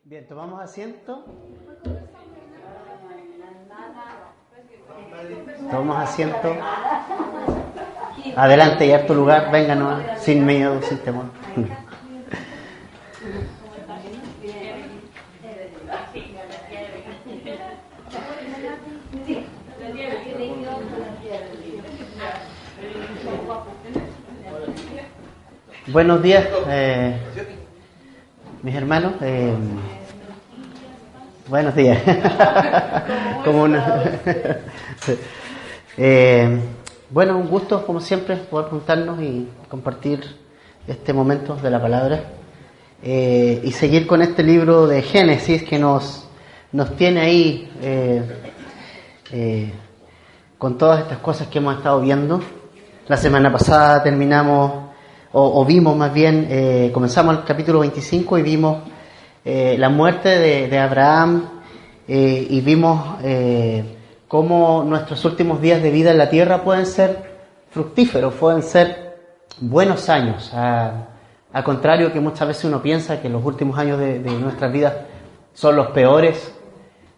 Bien, tomamos asiento. Tomamos asiento. Adelante, ya es tu lugar. Venga, no, sin miedo, sin temor. Buenos días, mis hermanos. Buenos días. Bueno, un gusto, como siempre, poder juntarnos y compartir este momento de la palabra y seguir con este libro de Génesis que nos tiene ahí con todas estas cosas que hemos estado viendo. La semana pasada terminamos, o vimos más bien, comenzamos el capítulo 25 y vimos la muerte de Abraham y vimos cómo nuestros últimos días de vida en la tierra pueden ser fructíferos, pueden ser buenos años, al contrario que muchas veces uno piensa que los últimos años de nuestras vidas son los peores,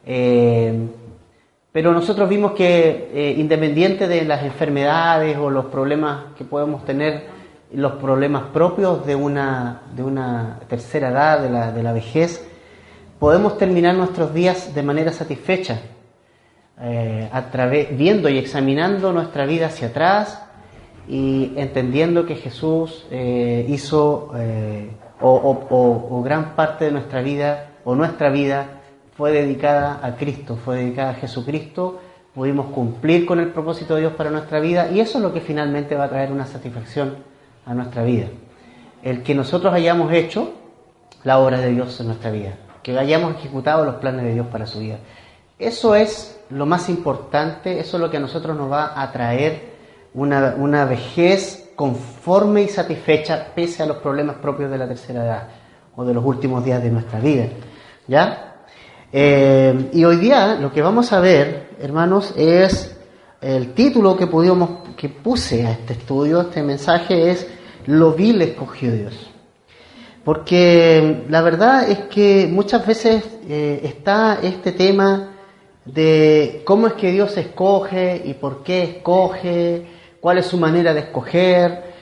pero nosotros vimos que independiente de las enfermedades o los problemas que podemos tener, los problemas propios de una tercera edad, de la vejez, podemos terminar nuestros días de manera satisfecha, viendo y examinando nuestra vida hacia atrás y entendiendo que Jesús hizo o gran parte de nuestra vida fue dedicada a Cristo, fue dedicada a Jesucristo. Pudimos cumplir con el propósito de Dios para nuestra vida y eso es lo que finalmente va a traer una satisfacción a nuestra vida. El que nosotros hayamos hecho la obra de Dios en nuestra vida, que hayamos ejecutado los planes de Dios para su vida. Eso es lo más importante, eso es lo que a nosotros nos va a traer una vejez conforme y satisfecha pese a los problemas propios de la tercera edad o de los últimos días de nuestra vida. ¿Ya? Y hoy día lo que vamos a ver, hermanos, es el título que puse a este estudio, este mensaje es "Lo vil escogió Dios". Porque la verdad es que muchas veces está este tema de cómo es que Dios escoge y por qué escoge, cuál es su manera de escoger,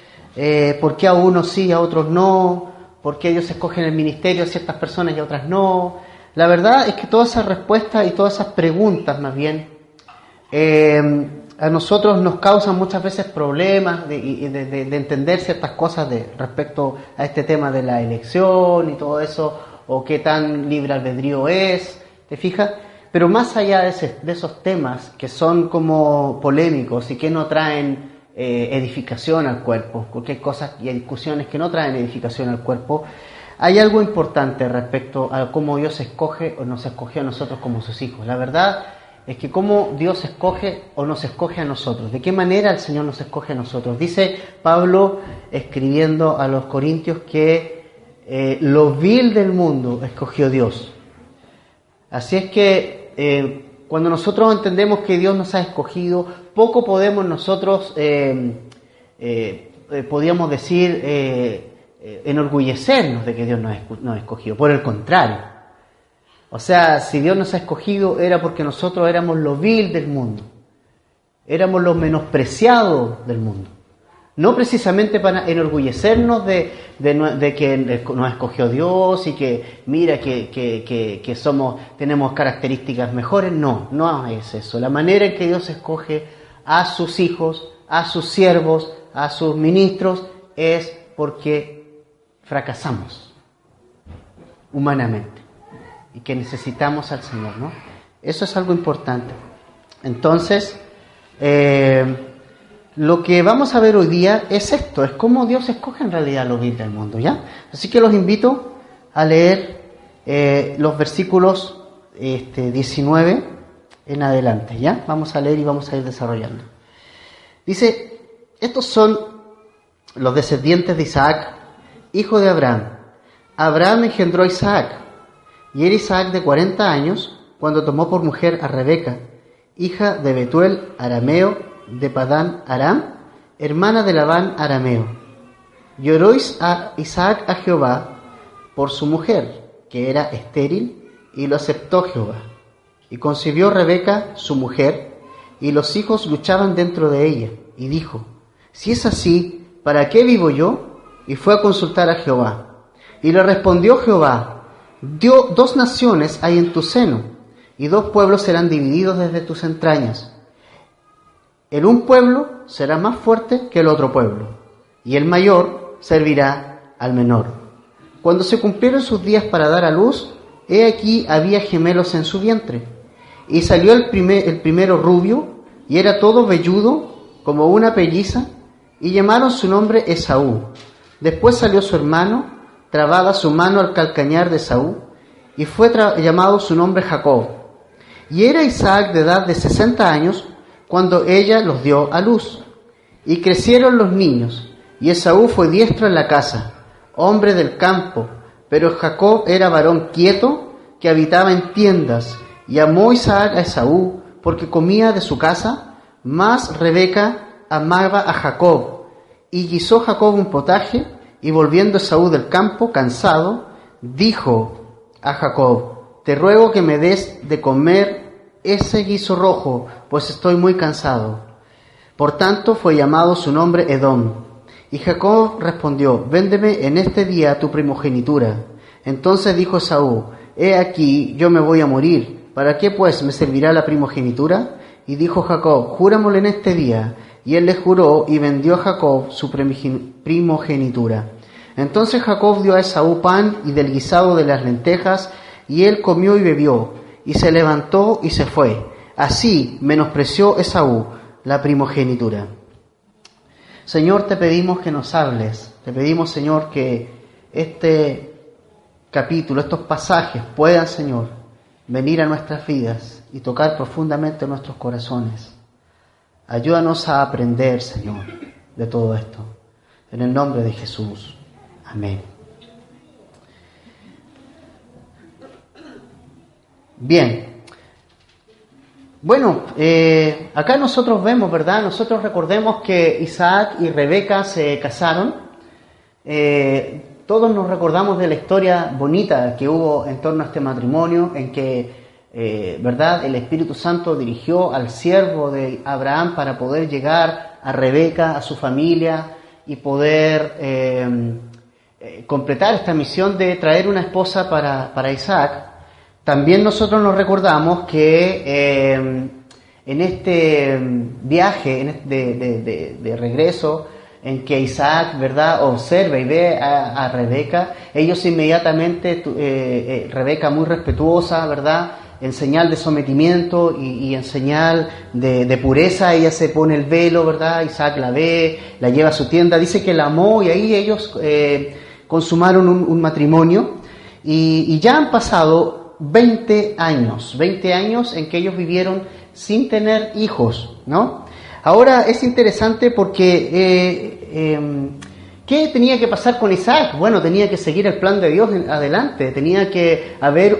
por qué a unos sí y a otros no, por qué Dios escoge en el ministerio a ciertas personas y a otras no. La verdad es que todas esas respuestas y todas esas preguntas más bien a nosotros nos causan muchas veces problemas de entender ciertas cosas respecto a este tema de la elección y todo eso, o qué tan libre albedrío es, ¿te fijas? Pero más allá de esos temas que son como polémicos y que no traen edificación al cuerpo, porque hay cosas y hay discusiones que no traen edificación al cuerpo, hay algo importante respecto a cómo Dios escoge o nos escogió a nosotros como sus hijos. La verdad es que cómo Dios escoge o nos escoge a nosotros, de qué manera el Señor nos escoge a nosotros. Dice Pablo, escribiendo a los Corintios, que lo vil del mundo escogió Dios. Así es que cuando nosotros entendemos que Dios nos ha escogido, poco podemos nosotros, podríamos decir, enorgullecernos de que Dios nos ha escogido. Por el contrario. O sea, si Dios nos ha escogido era porque nosotros éramos lo vil del mundo. Éramos los menospreciados del mundo. No precisamente para enorgullecernos de que nos escogió Dios y que mira que tenemos características mejores. No es eso. La manera en que Dios escoge a sus hijos, a sus siervos, a sus ministros es porque fracasamos humanamente y que necesitamos al Señor, ¿no? Eso es algo importante. Entonces, lo que vamos a ver hoy día es esto, es cómo Dios escoge en realidad lo vil del mundo, ¿ya? Así que los invito a leer los versículos 19 en adelante, ¿ya? Vamos a leer y vamos a ir desarrollando. Dice, estos son los descendientes de Isaac, hijo de Abraham. Abraham engendró a Isaac, y era Isaac de 40 años cuando tomó por mujer a Rebeca, hija de Betuel arameo, de Padán Aram, hermana de Labán arameo. Y oró a Isaac a Jehová por su mujer, que era estéril, y lo aceptó Jehová. Y concibió Rebeca, su mujer, y los hijos luchaban dentro de ella. Y dijo: si es así, ¿para qué vivo yo? Y fue a consultar a Jehová. Y le respondió Jehová: dos naciones hay en tu seno, y dos pueblos serán divididos desde tus entrañas. El un pueblo será más fuerte que el otro pueblo, y el mayor servirá al menor. Cuando se cumplieron sus días para dar a luz, he aquí había gemelos en su vientre. Y salió el primero rubio, y era todo velludo, como una pelliza, y llamaron su nombre Esaú. Después salió su hermano, trabada su mano al calcañar de Esaú, y fue llamado su nombre Jacob. Y era Isaac de edad de 60 años, cuando ella los dio a luz. Y crecieron los niños, y Esaú fue diestro en la casa, hombre del campo, pero Jacob era varón quieto, que habitaba en tiendas, y amó Isaac a Esaú, porque comía de su casa, mas Rebeca amaba a Jacob. Y guisó Jacob un potaje, y volviendo Esaú del campo, cansado, dijo a Jacob: te ruego que me des de comer ese guiso rojo, pues estoy muy cansado. Por tanto fue llamado su nombre Edom. Y Jacob respondió: véndeme en este día tu primogenitura. Entonces dijo Esaú: he aquí, yo me voy a morir, ¿para qué pues me servirá la primogenitura? Y dijo Jacob: júramole en este día. Y él le juró, y vendió a Jacob su primogenitura. Entonces Jacob dio a Esaú pan y del guisado de las lentejas, y él comió y bebió, y se levantó y se fue. Así menospreció Esaú la primogenitura. Señor, te pedimos que nos hables. Te pedimos, Señor, que este capítulo, estos pasajes puedan, Señor, venir a nuestras vidas y tocar profundamente nuestros corazones. Ayúdanos a aprender, Señor, de todo esto. En el nombre de Jesús. Amén. Bien. Bueno, acá nosotros vemos, ¿verdad? Nosotros recordemos que Isaac y Rebeca se casaron. Todos nos recordamos de la historia bonita que hubo en torno a este matrimonio, en que, ¿verdad?, el Espíritu Santo dirigió al siervo de Abraham para poder llegar a Rebeca, a su familia, y poder completar esta misión de traer una esposa para Isaac. También nosotros nos recordamos que en este viaje de regreso, en que Isaac, ¿verdad?, observa y ve a Rebeca, ellos inmediatamente, Rebeca muy respetuosa, ¿verdad?, en señal de sometimiento y en señal de pureza, ella se pone el velo, ¿verdad?, Isaac la ve, la lleva a su tienda, dice que la amó, y ahí ellos consumaron un matrimonio, y ya han pasado 20 años en que ellos vivieron sin tener hijos, ¿no? Ahora es interesante porque ¿qué tenía que pasar con Isaac? Bueno, tenía que seguir el plan de Dios adelante, tenía que haber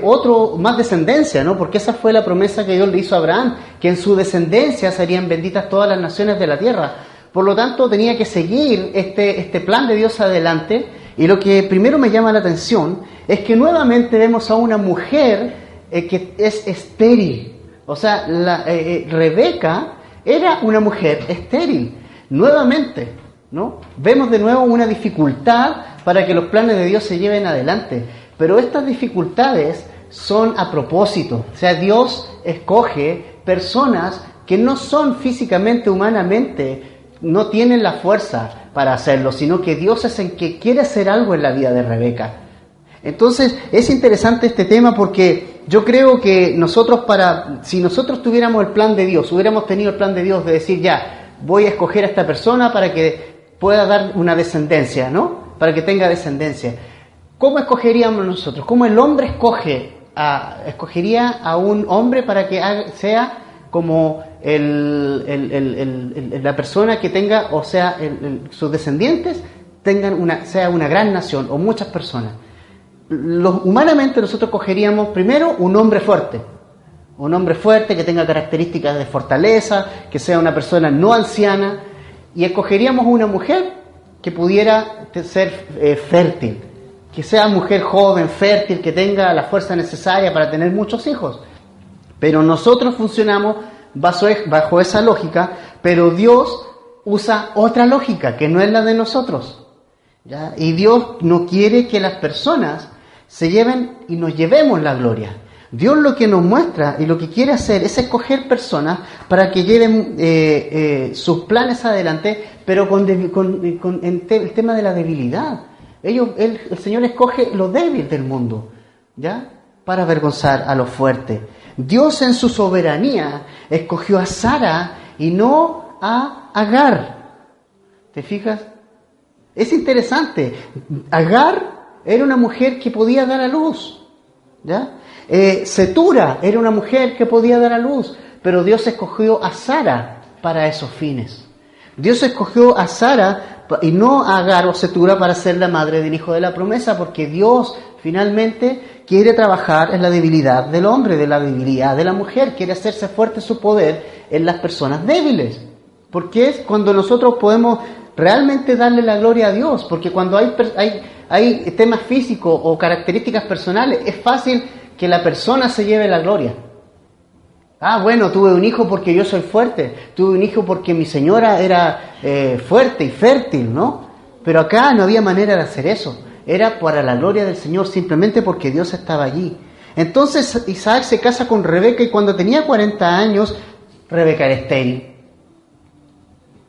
más descendencia, ¿no? Porque esa fue la promesa que Dios le hizo a Abraham, que en su descendencia serían benditas todas las naciones de la tierra. Por lo tanto, tenía que seguir este plan de Dios adelante. Y lo que primero me llama la atención es que nuevamente vemos a una mujer que es estéril. O sea, Rebeca era una mujer estéril. Nuevamente, ¿no? Vemos de nuevo una dificultad para que los planes de Dios se lleven adelante. Pero estas dificultades son a propósito. O sea, Dios escoge personas que no son físicamente, humanamente, no tienen la fuerza para hacerlo, sino que Dios es el que quiere hacer algo en la vida de Rebeca. Entonces, es interesante este tema porque yo creo que si nosotros tuviéramos el plan de Dios, hubiéramos tenido el plan de Dios de decir, ya, voy a escoger a esta persona para que pueda dar una descendencia, ¿no? Para que tenga descendencia. ¿Cómo escogeríamos nosotros? ¿Cómo el hombre escogería a un hombre para que sea como la persona que tenga, o sea, sus descendientes sea una gran nación o muchas personas? Humanamente nosotros cogeríamos primero un hombre fuerte que tenga características de fortaleza, que sea una persona no anciana, y escogeríamos una mujer que pudiera ser fértil, que sea mujer joven, fértil, que tenga la fuerza necesaria para tener muchos hijos. Pero nosotros funcionamos bajo esa lógica, pero Dios usa otra lógica que no es la de nosotros, ¿ya? Y Dios no quiere que las personas se lleven y nos llevemos la gloria. Dios lo que nos muestra y lo que quiere hacer es escoger personas para que lleven sus planes adelante, pero con el tema de la debilidad. El Señor escoge lo débil del mundo, ¿ya? Para avergonzar a los fuertes. Dios en su soberanía escogió a Sara y no a Agar. ¿Te fijas? Es interesante. Agar era una mujer que podía dar a luz, ¿ya? Setura era una mujer que podía dar a luz, pero Dios escogió a Sara para esos fines. Dios escogió a Sara y no a Agar o Setura para ser la madre del hijo de la promesa, porque Dios finalmente quiere trabajar en la debilidad del hombre, de la debilidad de la mujer, quiere hacerse fuerte su poder en las personas débiles, porque es cuando nosotros podemos realmente darle la gloria a Dios, porque cuando hay temas físicos o características personales, es fácil que la persona se lleve la gloria. Ah, bueno, tuve un hijo porque yo soy fuerte, tuve un hijo porque mi señora era fuerte y fértil, ¿no? Pero acá no había manera de hacer eso, era para la gloria del Señor, simplemente porque Dios estaba allí. Entonces Isaac se casa con Rebeca y cuando tenía 40 años, Rebeca era estéril.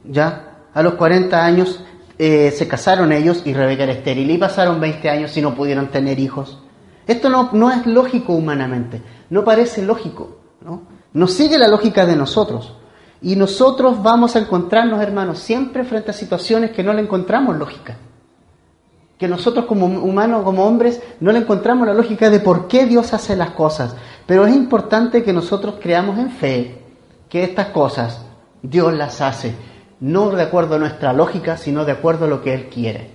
¿Ya? A los 40 años se casaron ellos y Rebeca era estéril y pasaron 20 años y no pudieron tener hijos. Esto no es lógico humanamente, no parece lógico, ¿no? No sigue la lógica de nosotros. Y nosotros vamos a encontrarnos, hermanos, siempre frente a situaciones que no le encontramos lógica. Que nosotros como humanos, como hombres, no le encontramos la lógica de por qué Dios hace las cosas. Pero es importante que nosotros creamos en fe que estas cosas Dios las hace, no de acuerdo a nuestra lógica, sino de acuerdo a lo que Él quiere.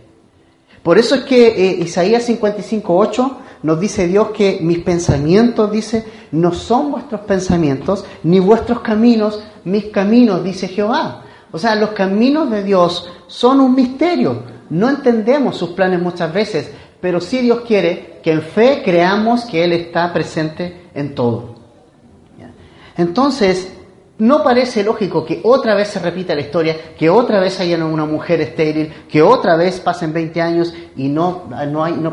Por eso es que Isaías 55:8 nos dice Dios que mis pensamientos, dice, no son vuestros pensamientos, ni vuestros caminos, mis caminos, dice Jehová. O sea, los caminos de Dios son un misterio. No entendemos sus planes muchas veces, pero sí Dios quiere que en fe creamos que Él está presente en todo. Entonces, no parece lógico que otra vez se repita la historia, que otra vez haya una mujer estéril, que otra vez pasen 20 años y no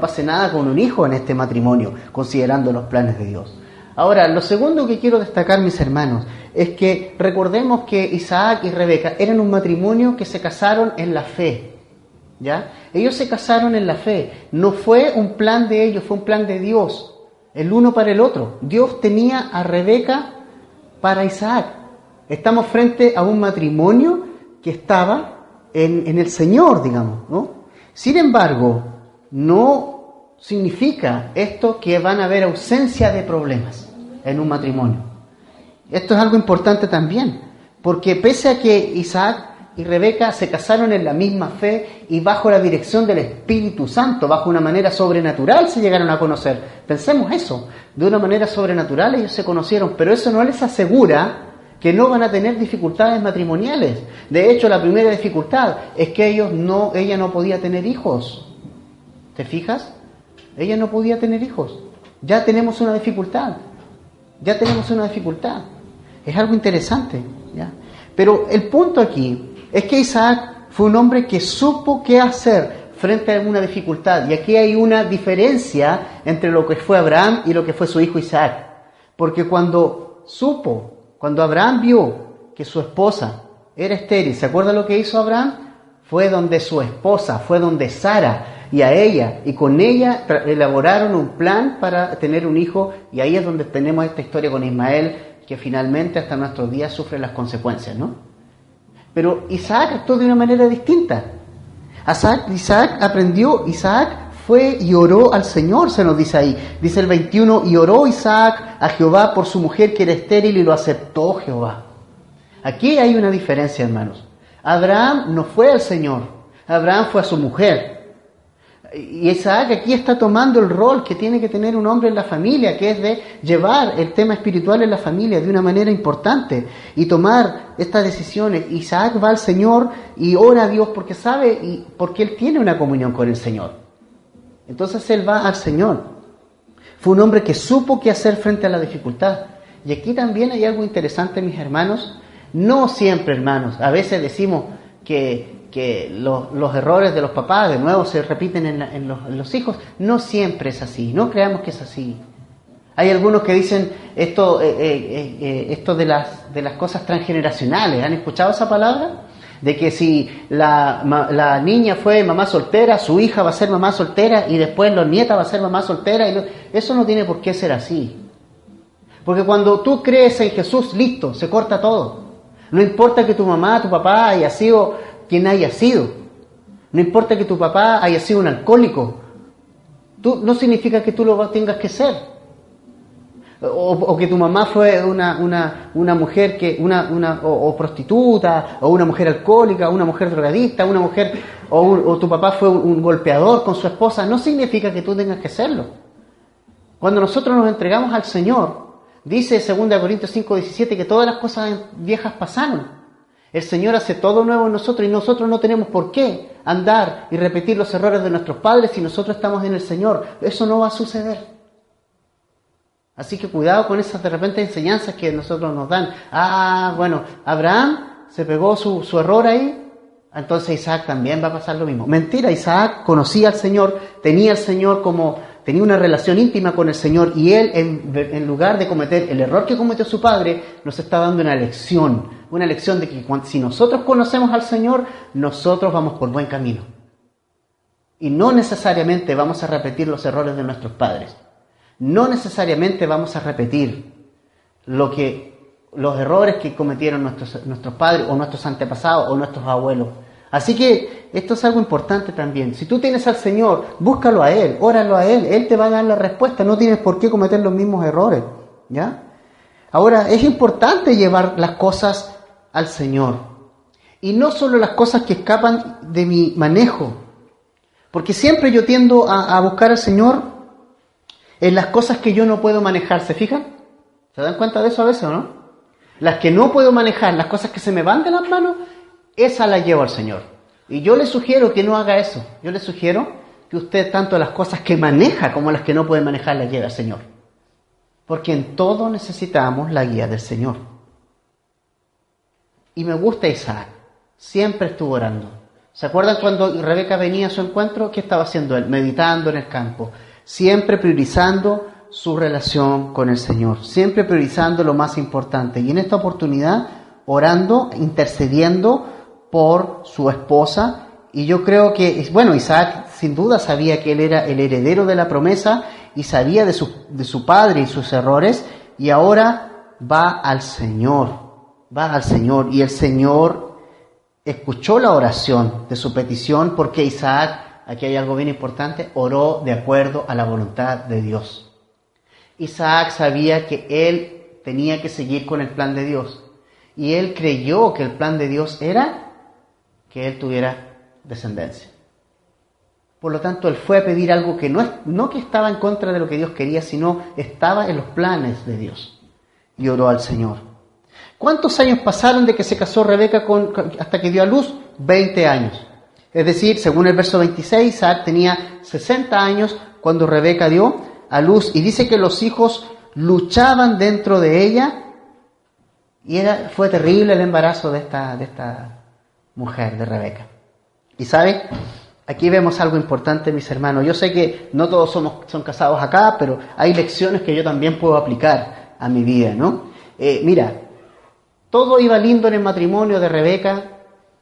pase nada con un hijo en este matrimonio, considerando los planes de Dios. Ahora, lo segundo que quiero destacar, mis hermanos, es que recordemos que Isaac y Rebeca eran un matrimonio que se casaron en la fe, ¿ya? Ellos se casaron en la fe, no fue un plan de ellos, fue un plan de Dios, el uno para el otro. Dios tenía a Rebeca para Isaac. Estamos frente a un matrimonio que estaba en el Señor, digamos, ¿no? Sin embargo, no significa esto que van a haber ausencia de problemas en un matrimonio. Esto es algo importante también, porque pese a que Isaac y Rebeca se casaron en la misma fe y bajo la dirección del Espíritu Santo, bajo una manera sobrenatural se llegaron a conocer. Pensemos eso, de una manera sobrenatural ellos se conocieron, pero eso no les asegura que no van a tener dificultades matrimoniales. De hecho, la primera dificultad es que ella no podía tener hijos. ¿Te fijas? Ella no podía tener hijos. Ya tenemos una dificultad. Es algo interesante, ¿ya? Pero el punto aquí es que Isaac fue un hombre que supo qué hacer frente a una dificultad. Y aquí hay una diferencia entre lo que fue Abraham y lo que fue su hijo Isaac. Porque cuando Abraham vio que su esposa era estéril, ¿se acuerda lo que hizo Abraham? Fue donde su esposa, fue donde Sara, y a ella, y con ella elaboraron un plan para tener un hijo, y ahí es donde tenemos esta historia con Ismael, que finalmente hasta nuestros días sufre las consecuencias, ¿no? Pero Isaac actuó de una manera distinta. Isaac fue y oró al Señor, se nos dice ahí. Dice el 21, y oró Isaac a Jehová por su mujer que era estéril y lo aceptó Jehová. Aquí hay una diferencia, hermanos. Abraham no fue al Señor, Abraham fue a su mujer. Y Isaac aquí está tomando el rol que tiene que tener un hombre en la familia, que es de llevar el tema espiritual en la familia de una manera importante y tomar estas decisiones. Isaac va al Señor y ora a Dios porque sabe y porque él tiene una comunión con el Señor. Entonces él va al Señor. Fue un hombre que supo qué hacer frente a la dificultad. Y aquí también hay algo interesante, mis hermanos. No siempre, hermanos. A veces decimos que los errores de los papás de nuevo se repiten en los hijos. No siempre es así. No creamos que es así. Hay algunos que dicen esto de las cosas transgeneracionales. ¿Han escuchado esa palabra? De que si la niña fue mamá soltera, su hija va a ser mamá soltera y después la nieta va a ser mamá soltera. Eso no tiene por qué ser así. Porque cuando tú crees en Jesús, listo, se corta todo. No importa que tu mamá, tu papá haya sido quien haya sido. No importa que tu papá haya sido un alcohólico. No significa que tú lo tengas que ser. O que tu mamá fue una mujer o prostituta, o una mujer alcohólica, o una mujer drogadicta, o tu papá fue un golpeador con su esposa. No significa que tú tengas que serlo. Cuando nosotros nos entregamos al Señor, dice 2 Corintios 5:17 que todas las cosas viejas pasaron. El Señor hace todo nuevo en nosotros y nosotros no tenemos por qué andar y repetir los errores de nuestros padres si nosotros estamos en el Señor. Eso no va a suceder. Así que cuidado con esas de repente enseñanzas que nosotros nos dan. Bueno, Abraham se pegó su error ahí, entonces Isaac también va a pasar lo mismo. Mentira, Isaac conocía al Señor, tenía una relación íntima con el Señor y él, en lugar de cometer el error que cometió su padre, nos está dando una lección de que si nosotros conocemos al Señor, nosotros vamos por buen camino. Y no necesariamente vamos a repetir los errores de nuestros padres. No necesariamente vamos a repetir los errores que cometieron nuestros padres o nuestros antepasados o nuestros abuelos. Así que esto es algo importante también. Si tú tienes al Señor, búscalo a Él, óralo a Él, Él te va a dar la respuesta, no tienes por qué cometer los mismos errores, ¿ya? Ahora, es importante llevar las cosas al Señor. Y no solo las cosas que escapan de mi manejo, porque siempre yo tiendo a buscar al Señor en las cosas que yo no puedo manejar, ¿se fijan? ¿Se dan cuenta de eso a veces o no? Las que no puedo manejar, las cosas que se me van de las manos, esas las llevo al Señor. Y yo le sugiero que no haga eso. Yo le sugiero que usted tanto las cosas que maneja como las que no puede manejar las lleve al Señor. Porque en todo necesitamos la guía del Señor. Y me gusta Isaac. Siempre estuvo orando. ¿Se acuerdan cuando Rebeca venía a su encuentro? ¿Qué estaba haciendo él? Meditando en el campo. Siempre priorizando su relación con el Señor, siempre priorizando lo más importante. Y en esta oportunidad, orando, intercediendo por su esposa. Y yo creo que, Isaac sin duda sabía que él era el heredero de la promesa y sabía de su padre y sus errores. Y ahora va al Señor. Y el Señor escuchó la oración de su petición porque Isaac, aquí hay algo bien importante, oró de acuerdo a la voluntad de Dios. Isaac sabía que él tenía que seguir con el plan de Dios. Y él creyó que el plan de Dios era que él tuviera descendencia. Por lo tanto, él fue a pedir algo que no que estaba en contra de lo que Dios quería, sino estaba en los planes de Dios. Y oró al Señor. ¿Cuántos años pasaron de que se casó Rebeca hasta que dio a luz? 20 años. Es decir, según el verso 26, Isaac tenía 60 años cuando Rebeca dio a luz. Y dice que los hijos luchaban dentro de ella. Y fue terrible el embarazo de esta mujer, de Rebeca. Y ¿sabe? Aquí vemos algo importante, mis hermanos. Yo sé que no todos son casados acá, pero hay lecciones que yo también puedo aplicar a mi vida, ¿no? Mira, todo iba lindo en el matrimonio de Rebeca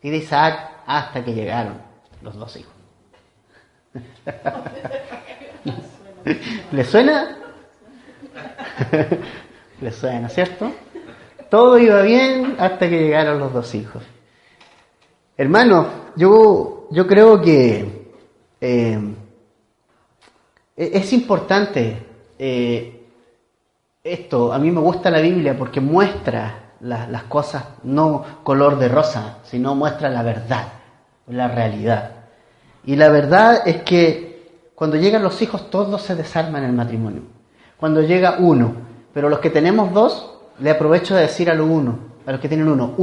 y de Isaac hasta que llegaron los dos hijos. ¿Le suena? ¿Le suena, cierto? Todo iba bien hasta que llegaron los dos hijos. Hermano, yo creo que es importante esto. A mí me gusta la Biblia porque muestra las cosas no color de rosa, sino muestra la verdad, la realidad. Y la verdad es que cuando llegan los hijos todos se desarman en el matrimonio. Cuando llega uno, pero los que tenemos dos, le aprovecho de decir a los que tienen uno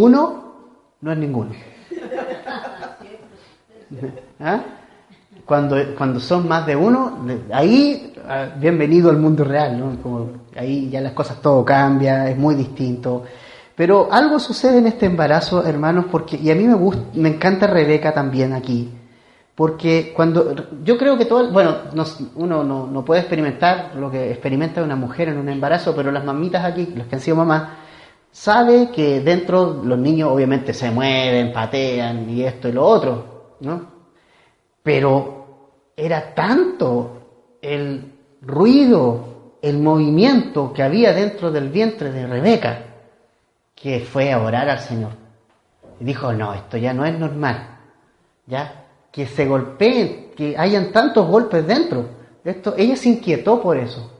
no es ninguno. ¿Ah? cuando son más de uno, ahí bienvenido al mundo real, ¿no? Como ahí ya las cosas, todo cambia, es muy distinto. Pero algo sucede en este embarazo, hermanos, y a mí me encanta Rebeca también aquí, porque yo creo que uno no puede experimentar lo que experimenta una mujer en un embarazo, pero las mamitas aquí, los que han sido mamás, sabe que dentro los niños obviamente se mueven, patean y esto y lo otro, ¿no? Pero era tanto el ruido, el movimiento que había dentro del vientre de Rebeca, que fue a orar al Señor. Y dijo, no, esto ya no es normal, ¿ya? Que se golpeen, que hayan tantos golpes dentro. Ella se inquietó por eso.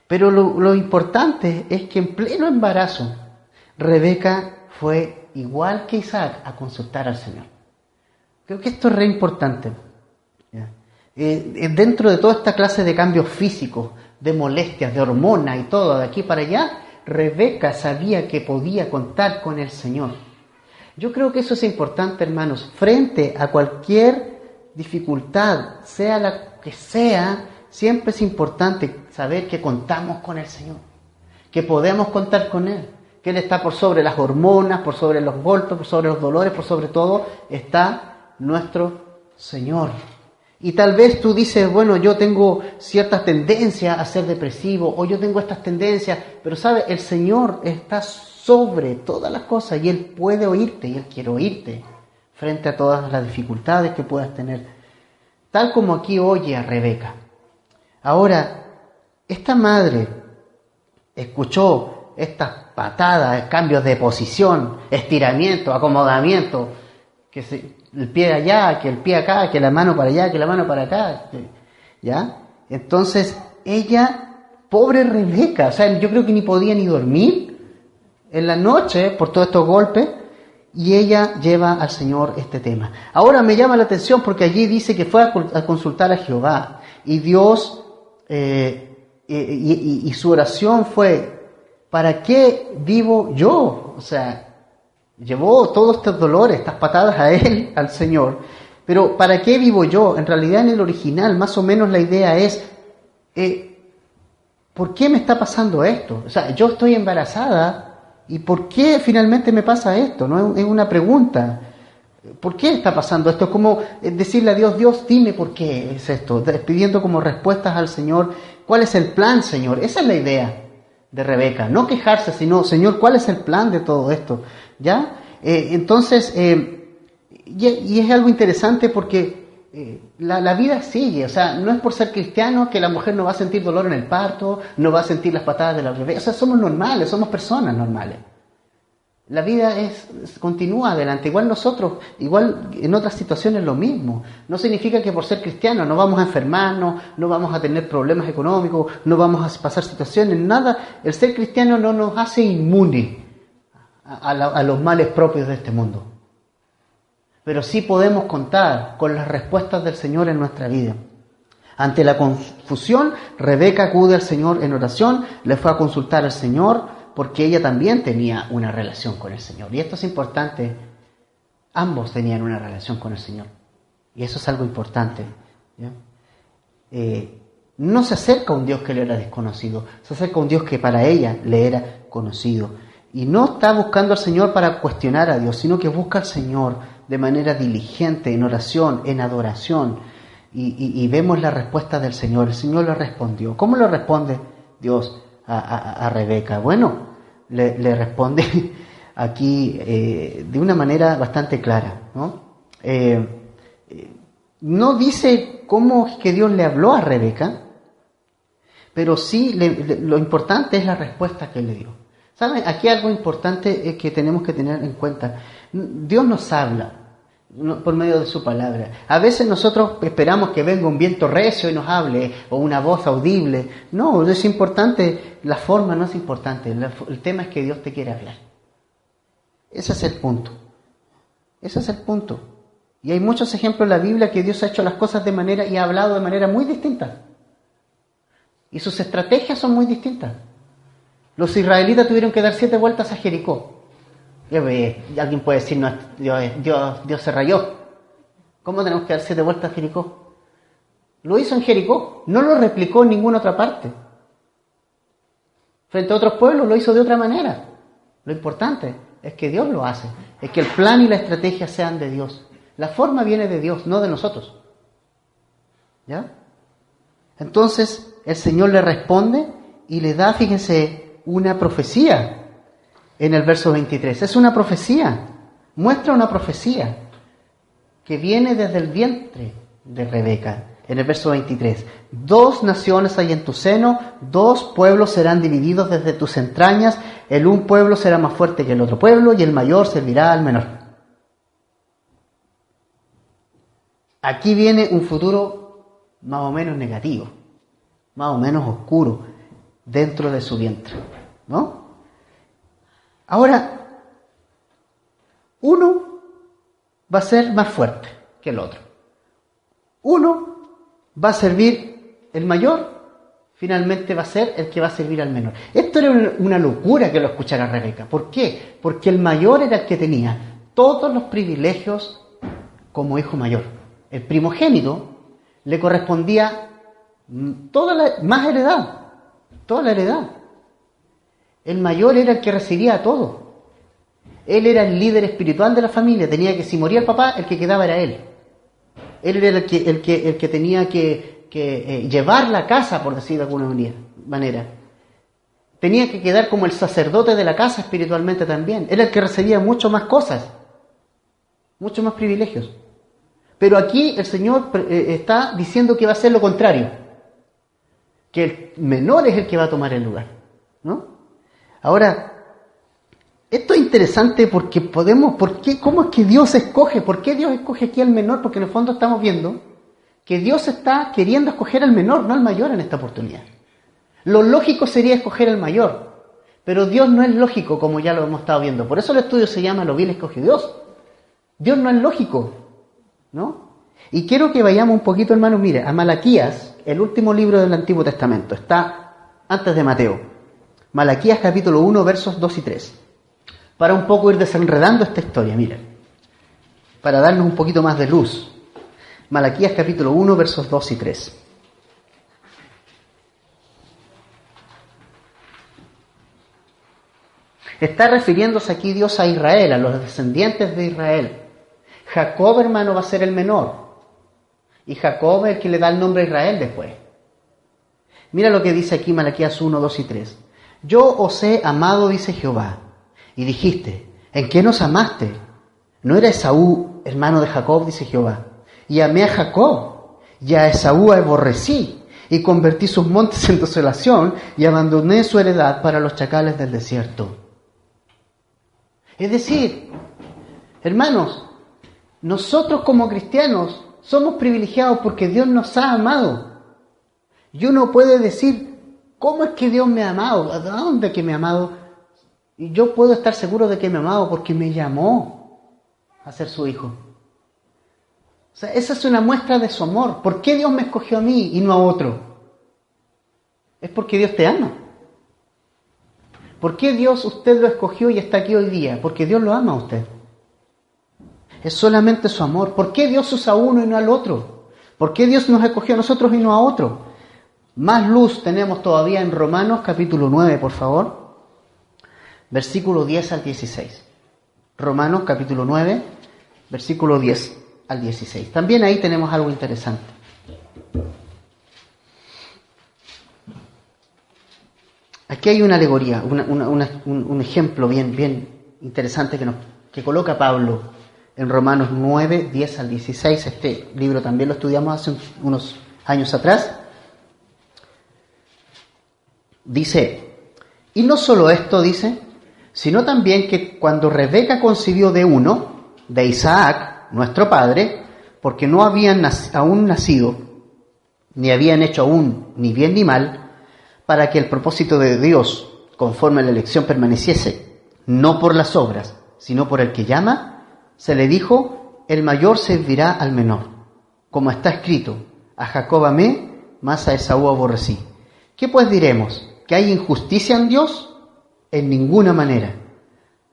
Pero lo importante es que en pleno embarazo, Rebeca fue, igual que Isaac, a consultar al Señor. Creo que esto es re importante. Dentro de toda esta clase de cambios físicos, de molestias, de hormonas y todo, de aquí para allá, Rebeca sabía que podía contar con el Señor. Yo creo que eso es importante, hermanos. Frente a cualquier dificultad, sea la que sea, siempre es importante saber que contamos con el Señor, que podemos contar con Él, que Él está por sobre las hormonas, por sobre los golpes, por sobre los dolores, por sobre todo está nuestro Señor. Y tal vez tú dices, bueno, yo tengo ciertas tendencias a ser depresivo, o yo tengo estas tendencias, pero ¿sabes? El Señor está sobre todas las cosas y Él puede oírte y Él quiere oírte frente a todas las dificultades que puedas tener, tal como aquí oye a Rebeca. Ahora, esta madre escuchó estas patadas, cambios de posición, estiramiento, acomodamiento, el pie allá, que el pie acá, que la mano para allá, que la mano para acá, ¿ya? Entonces, ella, pobre Rebeca, o sea, yo creo que ni podía ni dormir en la noche por todos estos golpes, y ella lleva al Señor este tema. Ahora me llama la atención porque allí dice que fue a consultar a Jehová, y Dios, y su oración fue, ¿para qué vivo yo? O sea, llevó todos estos dolores, estas patadas a Él, al Señor. Pero ¿para qué vivo yo? En realidad en el original más o menos la idea es, ¿por qué me está pasando esto? O sea, yo estoy embarazada y ¿por qué finalmente me pasa esto? No es una pregunta. ¿Por qué está pasando esto? Es como decirle a Dios, Dios, dime por qué es esto. Pidiendo como respuestas al Señor, ¿cuál es el plan, Señor? Esa es la idea de Rebeca. No quejarse, sino, Señor, ¿cuál es el plan de todo esto? ¿Ya? Entonces, y es algo interesante porque la vida sigue, o sea, no es por ser cristiano que la mujer no va a sentir dolor en el parto, no va a sentir las patadas de la Rebeca, o sea, somos normales, somos personas normales. La vida continúa adelante, igual nosotros, igual en otras situaciones lo mismo. No significa que por ser cristianos no vamos a enfermarnos, no vamos a tener problemas económicos, no vamos a pasar situaciones, nada. El ser cristiano no nos hace inmunes a los males propios de este mundo. Pero sí podemos contar con las respuestas del Señor en nuestra vida. Ante la confusión, Rebeca acude al Señor en oración, le fue a consultar al Señor, porque ella también tenía una relación con el Señor. Y esto es importante, ambos tenían una relación con el Señor. Y eso es algo importante, ¿ya? No se acerca a un Dios que le era desconocido, se acerca a un Dios que para ella le era conocido. Y no está buscando al Señor para cuestionar a Dios, sino que busca al Señor de manera diligente, en oración, en adoración. Y vemos la respuesta del Señor. El Señor le respondió. ¿Cómo le responde Dios a Rebeca? Bueno, le responde aquí de una manera bastante clara, ¿no? No dice cómo es que Dios le habló a Rebeca, pero sí lo importante es la respuesta que él le dio. ¿Saben? Aquí algo importante que tenemos que tener en cuenta. Dios nos habla por medio de su palabra. A veces nosotros esperamos que venga un viento recio y nos hable, o una voz audible. No, es importante, la forma no es importante, el tema es que Dios te quiere hablar. Ese es el punto. Ese es el punto. Y hay muchos ejemplos en la Biblia que Dios ha hecho las cosas de manera y ha hablado de manera muy distinta. Y sus estrategias son muy distintas. Los israelitas tuvieron que dar 7 vueltas a Jericó. Y alguien puede decir, no, Dios se rayó. ¿Cómo tenemos que dar 7 vueltas a Jericó? Lo hizo en Jericó, no lo replicó en ninguna otra parte. Frente a otros pueblos lo hizo de otra manera. Lo importante es que Dios lo hace, es que el plan y la estrategia sean de Dios. La forma viene de Dios, no de nosotros. ¿Ya? Entonces el Señor le responde y le da, fíjense, una profecía en el verso 23. Es una profecía, muestra una profecía que viene desde el vientre de Rebeca. En el verso 23, 2 naciones hay en tu seno, 2 pueblos serán divididos desde tus entrañas, el un pueblo será más fuerte que el otro pueblo y el mayor servirá al menor. Aquí viene un futuro más o menos negativo, más o menos oscuro, dentro de su vientre, ¿no? Ahora, uno va a ser más fuerte que el otro. Uno va a servir el mayor, finalmente va a ser el que va a servir al menor. Esto era una locura que lo escuchara Rebeca. ¿Por qué? Porque el mayor era el que tenía todos los privilegios como hijo mayor. El primogénito le correspondía toda la heredad. El mayor era el que recibía todo. Él era el líder espiritual de la familia. Tenía que, si moría el papá, el que quedaba era él. Él era el que tenía que llevar la casa, por decir de alguna manera. Tenía que quedar como el sacerdote de la casa espiritualmente también. Era el que recibía mucho más cosas, muchos más privilegios. Pero aquí el Señor está diciendo que va a ser lo contrario, que el menor es el que va a tomar el lugar, ¿no? Ahora, esto es interesante porque ¿cómo es que Dios escoge? ¿Por qué Dios escoge aquí al menor? Porque en el fondo estamos viendo que Dios está queriendo escoger al menor, no al mayor en esta oportunidad. Lo lógico sería escoger al mayor, pero Dios no es lógico, como ya lo hemos estado viendo. Por eso el estudio se llama Lo vil escoge Dios. Dios no es lógico, ¿no? Y quiero que vayamos un poquito, hermanos, mire, a Malaquías, el último libro del Antiguo Testamento. Está antes de Mateo. Malaquías capítulo 1, versos 2 y 3. Para un poco ir desenredando esta historia, miren, para darnos un poquito más de luz. Malaquías capítulo 1, versos 2 y 3. Está refiriéndose aquí Dios a Israel, a los descendientes de Israel. Jacob, hermano, va a ser el menor. Y Jacob es el que le da el nombre a Israel después. Mira lo que dice aquí Malaquías 1, 2 y 3. Yo os he amado, dice Jehová. Y dijiste, ¿en qué nos amaste? ¿No era Esaú hermano de Jacob? Dice Jehová. Y amé a Jacob, y a Esaú aborrecí, y convertí sus montes en desolación, y abandoné su heredad para los chacales del desierto. Es decir, hermanos, nosotros como cristianos somos privilegiados porque Dios nos ha amado. Y uno puede decir, ¿cómo es que Dios me ha amado? ¿A dónde que me ha amado? Y yo puedo estar seguro de que me ha amado porque me llamó a ser su hijo. O sea, esa es una muestra de su amor. ¿Por qué Dios me escogió a mí y no a otro? Es porque Dios te ama. ¿Por qué Dios usted lo escogió y está aquí hoy día? Porque Dios lo ama a usted. Es solamente su amor. ¿Por qué Dios usa a uno y no al otro? ¿Por qué Dios nos escogió a nosotros y no a otro? Más luz tenemos todavía en Romanos capítulo 9, por favor. Versículo 10 al 16. Romanos capítulo 9, versículo 10 al 16. También ahí tenemos algo interesante. Aquí hay una alegoría, un ejemplo bien interesante que coloca Pablo en Romanos 9, 10 al 16. Este libro también lo estudiamos hace unos años atrás. Dice, y no solo esto, dice, sino también que cuando Rebeca concibió de uno, de Isaac, nuestro padre, porque no habían aún nacido, ni habían hecho aún ni bien ni mal, para que el propósito de Dios, conforme a la elección, permaneciese, no por las obras, sino por el que llama, se le dijo, el mayor servirá al menor. Como está escrito, a Jacob amé, mas a Esaú aborrecí. ¿Qué pues diremos? ¿Que hay injusticia en Dios? En ninguna manera.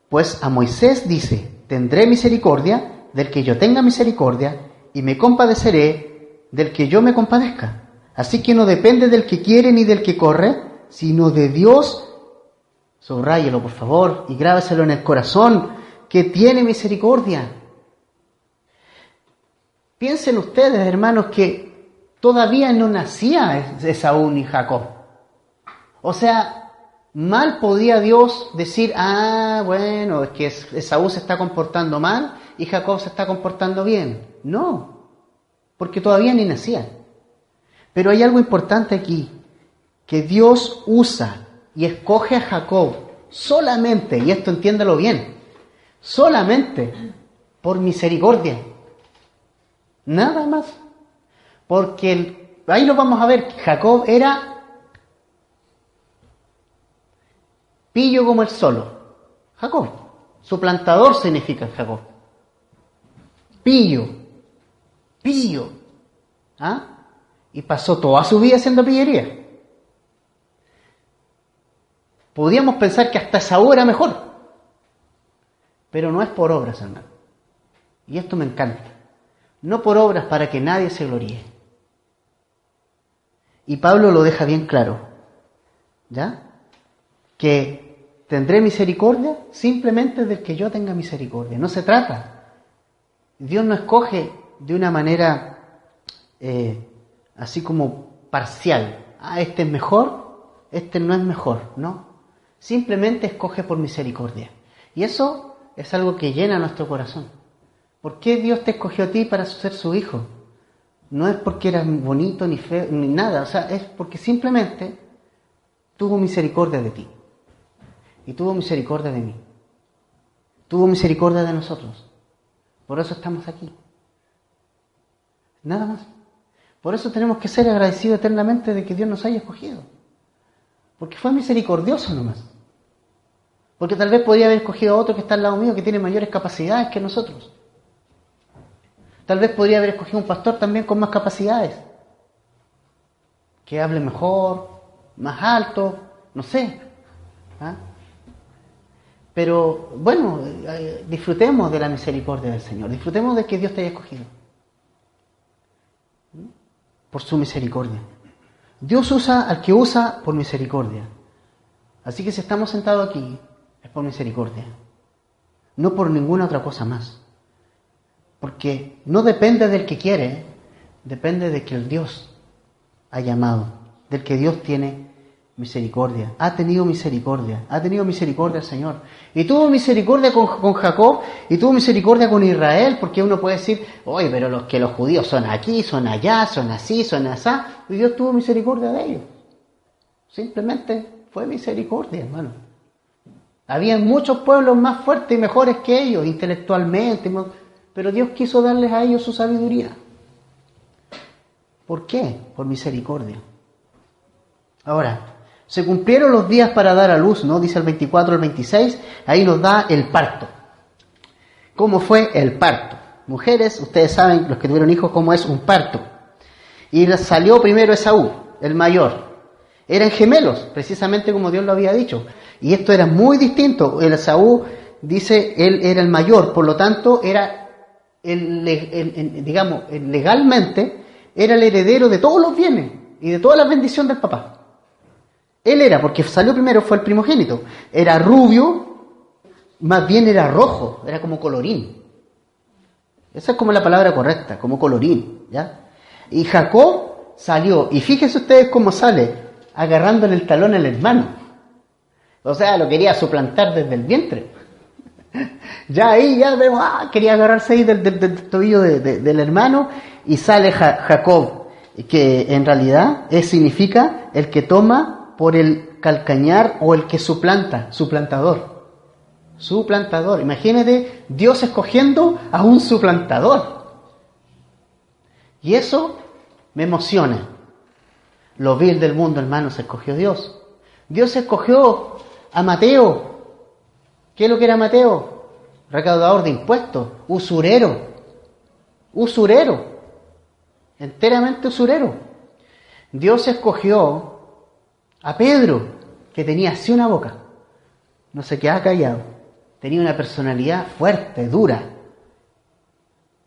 Pues a Moisés dice, tendré misericordia del que yo tenga misericordia, y me compadeceré del que yo me compadezca. Así que no depende del que quiere ni del que corre, sino de Dios. Subráyelo, por favor, y grábeselo en el corazón, que tiene misericordia. Piensen ustedes, hermanos, que todavía no nacía Esaú ni Jacob. O sea, mal podía Dios decir, bueno, es que Esaú se está comportando mal y Jacob se está comportando bien. No, porque todavía ni nacía. Pero hay algo importante aquí, que Dios usa y escoge a Jacob solamente, y esto entiéndalo bien, solamente por misericordia. Nada más. Porque ahí lo vamos a ver, Jacob era pillo como el solo. Jacob, suplantador significa Jacob. Pillo. Y pasó toda su vida haciendo pillería. Podríamos pensar que hasta Esaú era mejor, pero no es por obras, hermano. Y esto me encanta. No por obras para que nadie se gloríe. Y Pablo lo deja bien claro, ¿ya? Que tendré misericordia simplemente del que yo tenga misericordia. No se trata. Dios no escoge de una manera así como parcial. Este es mejor, este no es mejor, ¿no? Simplemente escoge por misericordia. Y eso es algo que llena nuestro corazón. ¿Por qué Dios te escogió a ti para ser su hijo? No es porque eras bonito ni feo, ni nada. O sea, es porque simplemente tuvo misericordia de ti. Y tuvo misericordia de mí. Tuvo misericordia de nosotros. Por eso estamos aquí. Nada más. Por eso tenemos que ser agradecidos eternamente de que Dios nos haya escogido. Porque fue misericordioso nomás. Porque tal vez podría haber escogido a otro que está al lado mío, que tiene mayores capacidades que nosotros. Tal vez podría haber escogido un pastor también con más capacidades. Que hable mejor, más alto, no sé. Pero bueno, disfrutemos de la misericordia del Señor. Disfrutemos de que Dios te haya escogido. Por su misericordia. Dios usa al que usa por misericordia. Así que si estamos sentados aquí, es por misericordia. No por ninguna otra cosa más. Porque no depende del que quiere, depende de que el Dios ha llamado, del que Dios tiene misericordia. Ha tenido misericordia el Señor. Y tuvo misericordia con Jacob, y tuvo misericordia con Israel, porque uno puede decir, oye, pero los judíos son aquí, son allá, son así, son asá. Y Dios tuvo misericordia de ellos. Simplemente fue misericordia, hermano. Había muchos pueblos más fuertes y mejores que ellos, intelectualmente, pero Dios quiso darles a ellos su sabiduría. ¿Por qué? Por misericordia. Ahora, se cumplieron los días para dar a luz, ¿no? Dice el 24 al 26, ahí nos da el parto. ¿Cómo fue el parto? Mujeres, ustedes saben, los que tuvieron hijos, cómo es un parto. Y salió primero Esaú, el mayor. Eran gemelos, precisamente como Dios lo había dicho. Y esto era muy distinto. El Esaú, dice, él era el mayor, por lo tanto, era legalmente, era el heredero de todos los bienes y de toda la bendición del papá. Él era, porque salió primero, fue el primogénito. Era rubio, más bien era rojo, era como colorín. Esa es como la palabra correcta, como colorín, ¿ya? Y Jacob salió, y fíjense ustedes cómo sale, agarrándole el talón al hermano. O sea, lo quería suplantar desde el vientre. Ya ahí, ya vemos, quería agarrarse ahí del tobillo del hermano, y sale Jacob, que en realidad significa el que toma por el calcañar o el que suplanta, suplantador. Imagínate Dios escogiendo a un suplantador. Y eso me emociona. Lo vil del mundo, hermanos, escogió Dios. Dios escogió a Mateo. ¿Qué es lo que era Mateo? Recaudador de impuestos, usurero, enteramente usurero. Dios escogió a Pedro, que tenía así una boca, no se quedaba callado, tenía una personalidad fuerte, dura,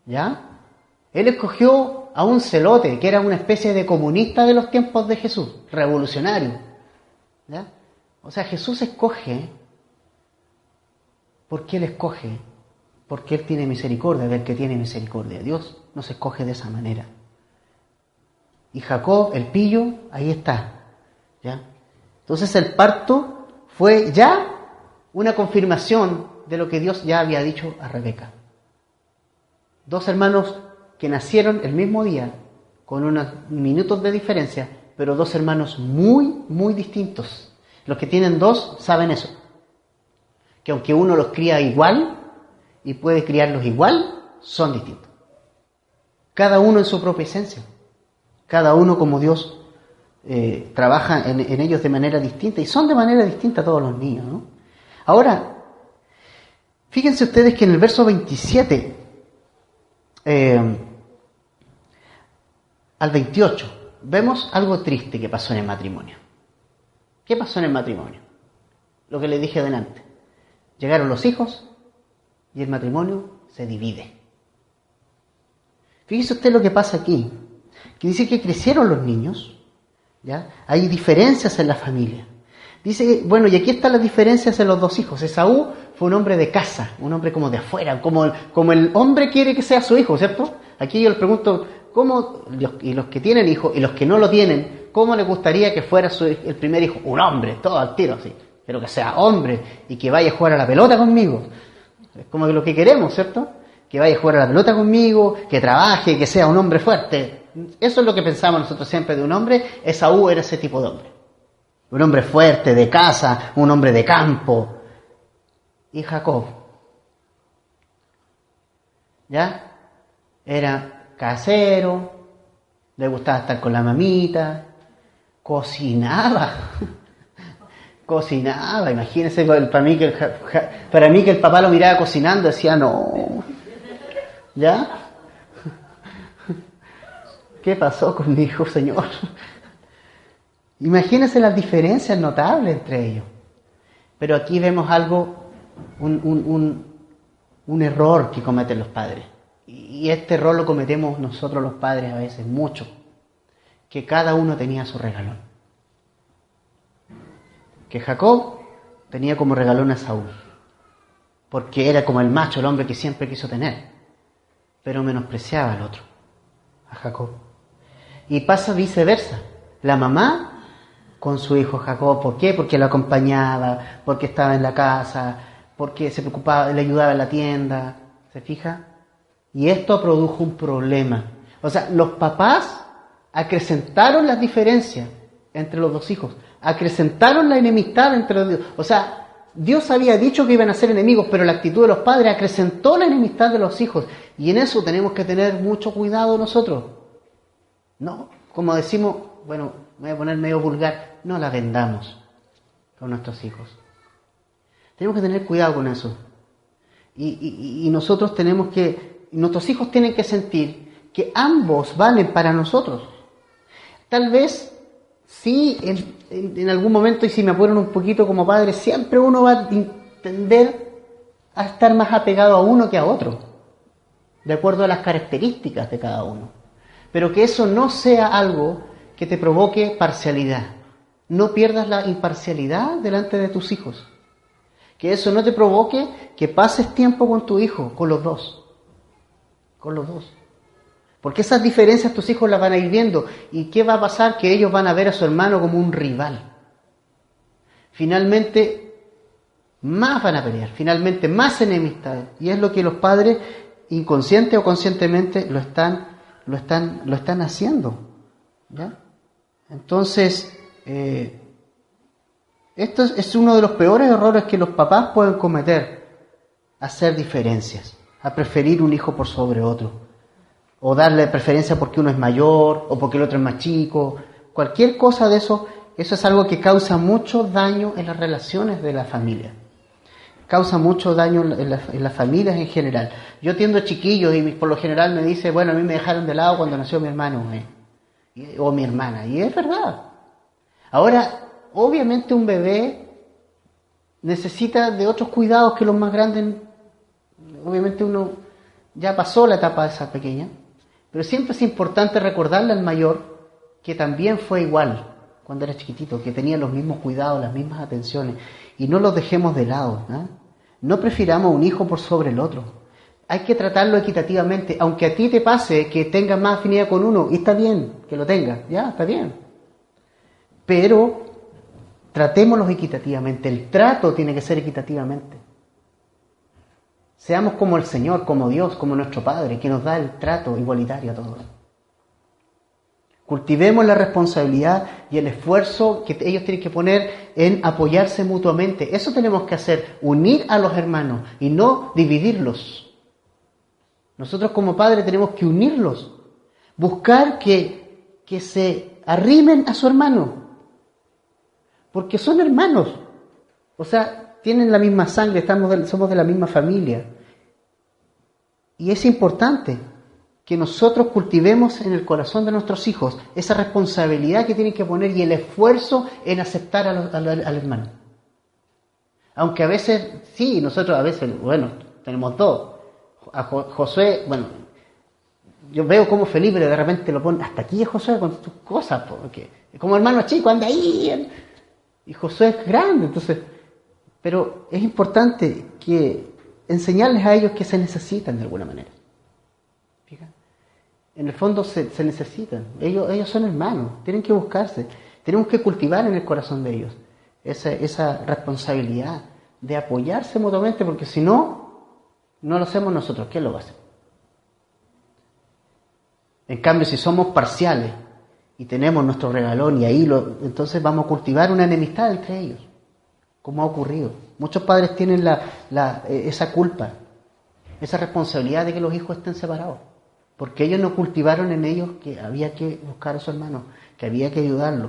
¿ya? Él escogió a un celote, que era una especie de comunista de los tiempos de Jesús, revolucionario. ¿Ya? O sea, Jesús escoge, ¿por qué Él escoge? Porque Él tiene misericordia del que tiene misericordia. Dios nos escoge de esa manera. Y Jacob, el pillo, ahí está. ¿Ya? Entonces el parto fue ya una confirmación de lo que Dios ya había dicho a Rebeca. Dos hermanos que nacieron el mismo día, con unos minutos de diferencia, pero dos hermanos muy, muy distintos. Los que tienen dos saben eso. Que aunque uno los cría igual y puede criarlos igual, son distintos. Cada uno en su propia esencia. Cada uno como Dios trabaja en ellos de manera distinta. Y son de manera distinta todos los niños, ¿no? Ahora, fíjense ustedes que en el verso 27 al 28 vemos algo triste que pasó en el matrimonio. ¿Qué pasó en el matrimonio? Lo que les dije adelante. Llegaron los hijos y el matrimonio se divide. Fíjese usted lo que pasa aquí, que dice que crecieron los niños, ¿ya? Hay diferencias en la familia. Dice, bueno, y aquí están las diferencias en los dos hijos. Esaú fue un hombre de casa, un hombre como de afuera, como el hombre quiere que sea su hijo, ¿cierto? Aquí yo les pregunto, ¿cómo, y los que tienen hijos y los que no lo tienen, cómo les gustaría que fuera el primer hijo? Un hombre, todo al tiro, así. Pero que sea hombre y que vaya a jugar a la pelota conmigo. Es como lo que queremos, ¿cierto? Que vaya a jugar a la pelota conmigo, que trabaje, que sea un hombre fuerte. Eso es lo que pensamos nosotros siempre de un hombre. Esaú era ese tipo de hombre. Un hombre fuerte, de casa, un hombre de campo. Y Jacob, ¿ya? Era casero, le gustaba estar con la mamita, cocinaba. Cocinaba, imagínense, para mí que el papá lo miraba cocinando, decía, no, ¿ya? ¿Qué pasó con mi hijo, Señor? Imagínense las diferencias notables entre ellos. Pero aquí vemos algo, un error que cometen los padres. Y este error lo cometemos nosotros los padres a veces, mucho. Que cada uno tenía su regalón. Que Jacob tenía como regalón a Saúl, porque era como el macho, el hombre que siempre quiso tener, pero menospreciaba al otro, a Jacob. Y pasa viceversa, la mamá con su hijo Jacob, ¿por qué? Porque lo acompañaba, porque estaba en la casa, porque se preocupaba, le ayudaba en la tienda, ¿se fija? Y esto produjo un problema. O sea, los papás acrecentaron las diferencias entre los dos hijos, acrecentaron la enemistad entre los dos. O sea, Dios había dicho que iban a ser enemigos, pero la actitud de los padres acrecentó la enemistad de los hijos. Y en eso tenemos que tener mucho cuidado nosotros. No, como decimos, bueno, me voy a poner medio vulgar, no la vendamos con nuestros hijos. Tenemos que tener cuidado con eso. Y nosotros nuestros hijos tienen que sentir que ambos valen para nosotros. Tal vez sí, en algún momento, y si me apuran un poquito como padre, siempre uno va a tender a estar más apegado a uno que a otro, de acuerdo a las características de cada uno. Pero que eso no sea algo que te provoque parcialidad. No pierdas la imparcialidad delante de tus hijos. Que eso no te provoque que pases tiempo con tu hijo, con los dos. Con los dos. Porque esas diferencias tus hijos las van a ir viendo. ¿Y qué va a pasar? Que ellos van a ver a su hermano como un rival. Finalmente, más van a pelear. Finalmente, más enemistades. Y es lo que los padres, inconsciente o conscientemente, lo están haciendo. ¿Ya? Entonces, esto es uno de los peores errores que los papás pueden cometer. Hacer diferencias. A preferir un hijo por sobre otro. O darle preferencia porque uno es mayor, o porque el otro es más chico. Cualquier cosa de eso es algo que causa mucho daño en las relaciones de la familia. Causa mucho daño en las familias en general. Yo atiendo chiquillos y por lo general me dice, bueno, a mí me dejaron de lado cuando nació mi hermano o mi hermana. Y es verdad. Ahora, obviamente un bebé necesita de otros cuidados que los más grandes. Obviamente uno ya pasó la etapa de esa pequeña. Pero siempre es importante recordarle al mayor que también fue igual cuando era chiquitito, que tenía los mismos cuidados, las mismas atenciones, y no los dejemos de lado, ¿no? No prefiramos un hijo por sobre el otro. Hay que tratarlo equitativamente, aunque a ti te pase que tengas más afinidad con uno, y está bien que lo tengas, ya, está bien. Pero tratémoslos equitativamente, el trato tiene que ser equitativamente. Seamos como el Señor, como Dios, como nuestro Padre, que nos da el trato igualitario a todos. Cultivemos la responsabilidad y el esfuerzo que ellos tienen que poner en apoyarse mutuamente. Eso tenemos que hacer, unir a los hermanos y no dividirlos. Nosotros como padres tenemos que unirlos, buscar que se arrimen a su hermano, porque son hermanos, o sea, tienen la misma sangre, somos de la misma familia. Y es importante que nosotros cultivemos en el corazón de nuestros hijos esa responsabilidad que tienen que poner y el esfuerzo en aceptar al hermano. Aunque a veces, sí, nosotros a veces, bueno, tenemos dos. A Josué, bueno, yo veo como Felipe de repente lo pone, hasta aquí es Josué con tus cosas, porque como hermano chico, anda ahí. Y Josué es grande, entonces, pero es importante que enseñarles a ellos que se necesitan de alguna manera. Fíjate. En el fondo se necesitan. Ellos son hermanos, tienen que buscarse. Tenemos que cultivar en el corazón de ellos esa responsabilidad de apoyarse mutuamente, porque si no lo hacemos nosotros, ¿quién lo va a hacer? En cambio, si somos parciales y tenemos nuestro regalón y ahí entonces vamos a cultivar una enemistad entre ellos, como ha ocurrido. Muchos padres tienen esa culpa, esa responsabilidad de que los hijos estén separados, porque ellos no cultivaron en ellos que había que buscar a su hermano, que había que ayudarlo,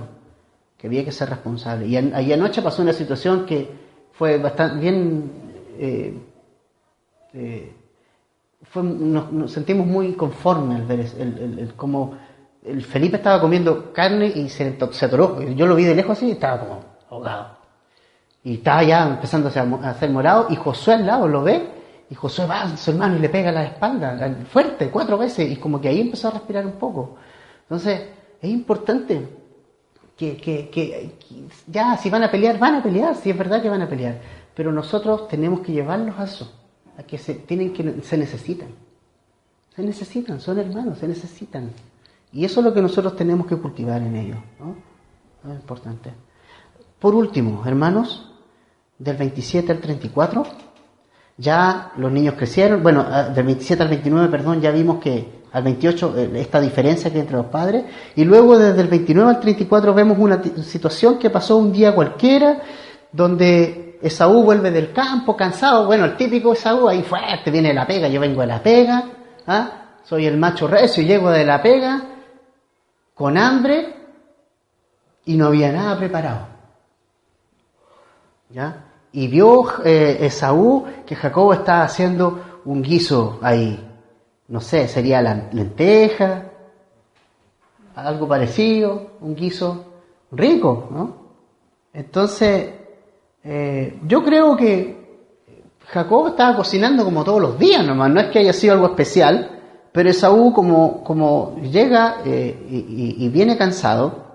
que había que ser responsable. Y ahí anoche pasó una situación que fue bastante bien... nos sentimos muy inconformes al ver como el Felipe estaba comiendo carne y se atoró. Yo lo vi de lejos así y estaba como ahogado. Y estaba ya empezando a hacer morado, y Josué al lado lo ve, y Josué va a su hermano y le pega la espalda, fuerte, 4 veces, y como que ahí empezó a respirar un poco. Entonces, es importante que ya, si van a pelear, si es verdad que van a pelear, pero nosotros tenemos que llevarlos a eso, a que se necesitan, son hermanos, se necesitan. Y eso es lo que nosotros tenemos que cultivar en ellos, ¿no? Es importante. Por último, hermanos, del 27 al 34, ya los niños crecieron. Bueno, del 27 al 29, perdón, ya vimos que al 28 esta diferencia que hay entre los padres. Y luego desde el 29 al 34 vemos una situación que pasó un día cualquiera, donde Esaú vuelve del campo cansado. Bueno, el típico Esaú, ahí fuerte, viene de la pega, yo vengo de la pega, soy el macho recio y llego de la pega con hambre y no había nada preparado. ¿Ya? Y vio Esaú que Jacob estaba haciendo un guiso ahí. No sé, sería la lenteja, algo parecido, un guiso rico, ¿no? Entonces, yo creo que Jacob estaba cocinando como todos los días nomás, no es que haya sido algo especial, pero Esaú como llega y viene cansado,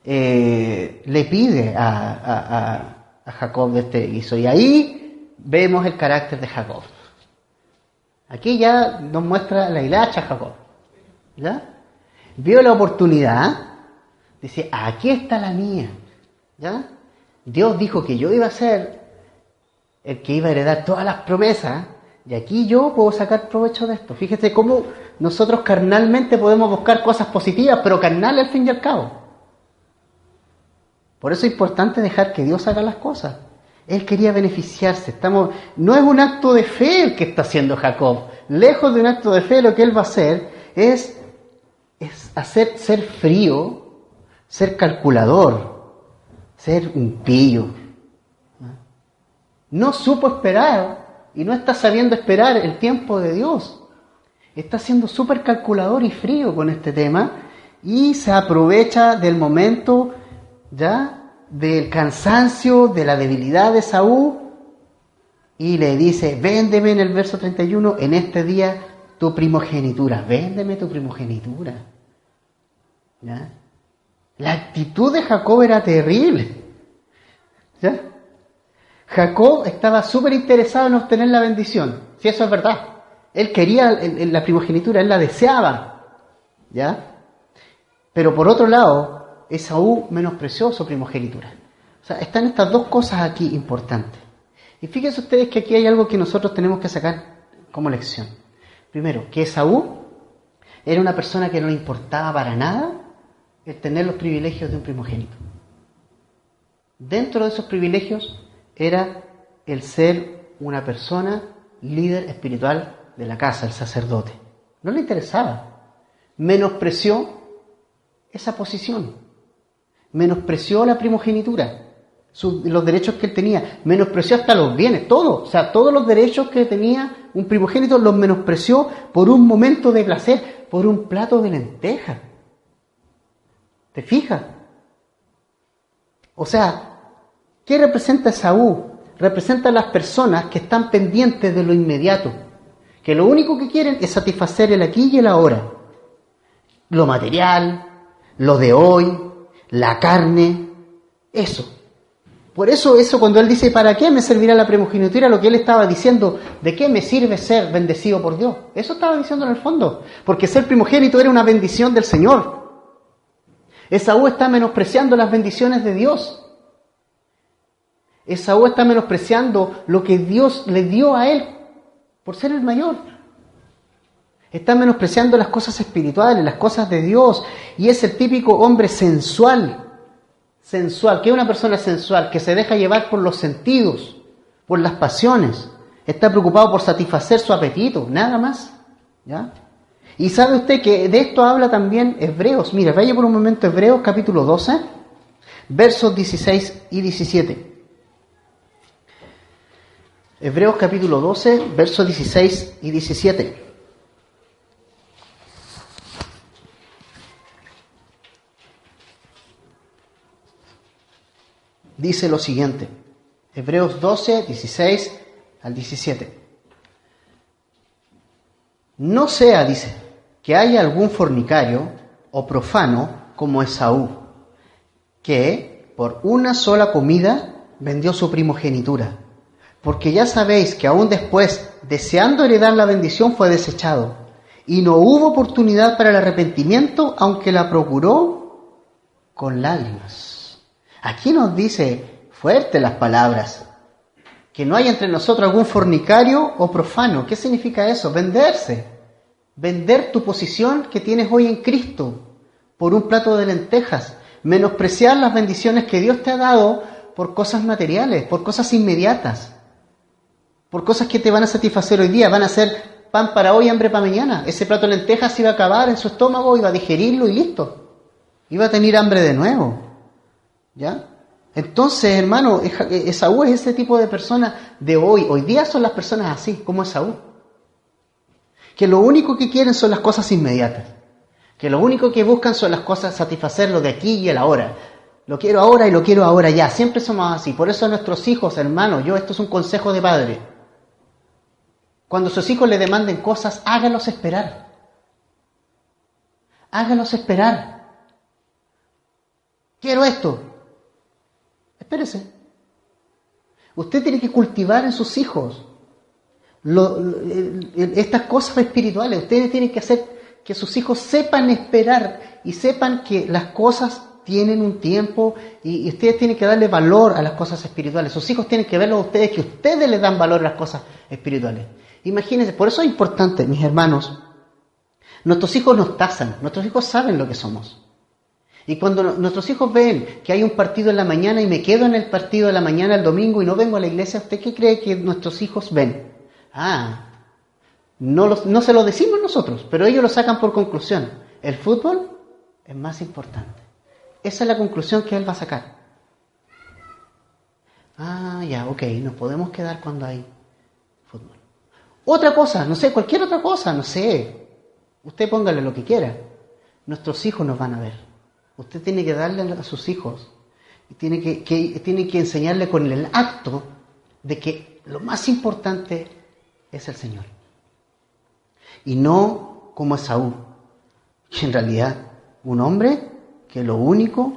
le pide a Jacob de este guiso, y ahí vemos el carácter de Jacob. Aquí ya nos muestra la hilacha Jacob, ¿ya? Vio la oportunidad, dice, aquí está la mía, ¿ya? Dios dijo que yo iba a ser el que iba a heredar todas las promesas, y aquí yo puedo sacar provecho de esto. Fíjese cómo nosotros carnalmente podemos buscar cosas positivas, pero carnal al fin y al cabo. Por eso es importante dejar que Dios haga las cosas. Él quería beneficiarse. No es un acto de fe el que está haciendo Jacob. Lejos de un acto de fe, lo que él va a hacer es ser frío, ser calculador, ser un pillo. No supo esperar y no está sabiendo esperar el tiempo de Dios. Está siendo súper calculador y frío con este tema y se aprovecha del momento, ¿ya?, del cansancio, de la debilidad de Esaú, y le dice, véndeme, en el verso 31, en este día tu primogenitura, véndeme tu primogenitura. ¿Ya? La actitud de Jacob era terrible. ¿Ya? Jacob estaba súper interesado en obtener la bendición, si eso es verdad. Él quería la primogenitura, él la deseaba. ¿Ya? Pero por otro lado, Esaú menospreció su primogenitura. O sea, están estas dos cosas aquí importantes. Y fíjense ustedes que aquí hay algo que nosotros tenemos que sacar como lección. Primero, que Esaú era una persona que no le importaba para nada el tener los privilegios de un primogénito. Dentro de esos privilegios era el ser una persona líder espiritual de la casa, el sacerdote. No le interesaba. Menospreció esa posición. Menospreció la primogenitura, los derechos que él tenía. Menospreció hasta los bienes, todo. O sea, todos los derechos que tenía un primogénito los menospreció por un momento de placer, por un plato de lentejas. ¿Te fijas? O sea, ¿qué representa Esaú? Representa a las personas que están pendientes de lo inmediato, que lo único que quieren es satisfacer el aquí y el ahora. Lo material, lo de hoy, la carne, eso. Por eso cuando él dice, ¿para qué me servirá la primogenitura? Lo que él estaba diciendo, ¿de qué me sirve ser bendecido por Dios? Eso estaba diciendo en el fondo, porque ser primogénito era una bendición del Señor. Esaú está menospreciando las bendiciones de Dios. Esaú está menospreciando lo que Dios le dio a él por ser el mayor. Está menospreciando las cosas espirituales, las cosas de Dios, y es el típico hombre sensual. Sensual, que es una persona sensual, que se deja llevar por los sentidos, por las pasiones. Está preocupado por satisfacer su apetito, nada más. ¿Ya? Y sabe usted que de esto habla también Hebreos. Mira, vaya por un momento Hebreos capítulo 12, versos 16 y 17. Hebreos capítulo 12, versos 16 y 17. Dice lo siguiente, Hebreos 12, 16 al 17. No sea, dice, que haya algún fornicario o profano como Esaú, que por una sola comida vendió su primogenitura, porque ya sabéis que aún después, deseando heredar la bendición, fue desechado, y no hubo oportunidad para el arrepentimiento, aunque la procuró con lágrimas. Aquí nos dice fuerte las palabras, que no hay entre nosotros algún fornicario o profano. ¿Qué significa eso? Venderse. Vender tu posición que tienes hoy en Cristo por un plato de lentejas. Menospreciar las bendiciones que Dios te ha dado por cosas materiales, por cosas inmediatas, por cosas que te van a satisfacer hoy día, van a ser pan para hoy, hambre para mañana. Ese plato de lentejas iba a acabar en su estómago, iba a digerirlo y listo. Iba a tener hambre de nuevo. ¿Ya? Entonces, hermano, Esaú es ese tipo de persona de hoy. Hoy día son las personas así, como Esaú. Que lo único que quieren son las cosas inmediatas. Que lo único que buscan son las cosas, satisfacerlo de aquí y el ahora. Lo quiero ahora y lo quiero ahora ya. Siempre somos así. Por eso a nuestros hijos, hermano, esto es un consejo de padre. Cuando sus hijos le demanden cosas, hágalos esperar. Hágalos esperar. Quiero esto. Espérese. Usted tiene que cultivar en sus hijos estas cosas espirituales. Ustedes tienen que hacer que sus hijos sepan esperar y sepan que las cosas tienen un tiempo y ustedes tienen que darle valor a las cosas espirituales. Sus hijos tienen que verlo a ustedes, que ustedes les dan valor a las cosas espirituales. Imagínense, por eso es importante, mis hermanos, nuestros hijos nos tasan, nuestros hijos saben lo que somos. Y cuando nuestros hijos ven que hay un partido en la mañana y me quedo en el partido de la mañana el domingo y no vengo a la iglesia, ¿usted qué cree que nuestros hijos ven? No se lo decimos nosotros, pero ellos lo sacan por conclusión. El fútbol es más importante. Esa es la conclusión que él va a sacar. Ok, nos podemos quedar cuando hay fútbol. Otra cosa, no sé, cualquier otra cosa, no sé. Usted póngale lo que quiera. Nuestros hijos nos van a ver. Usted tiene que darle a sus hijos, tiene que enseñarle con el acto de que lo más importante es el Señor. y no como Esaú, que en realidad un hombre que lo único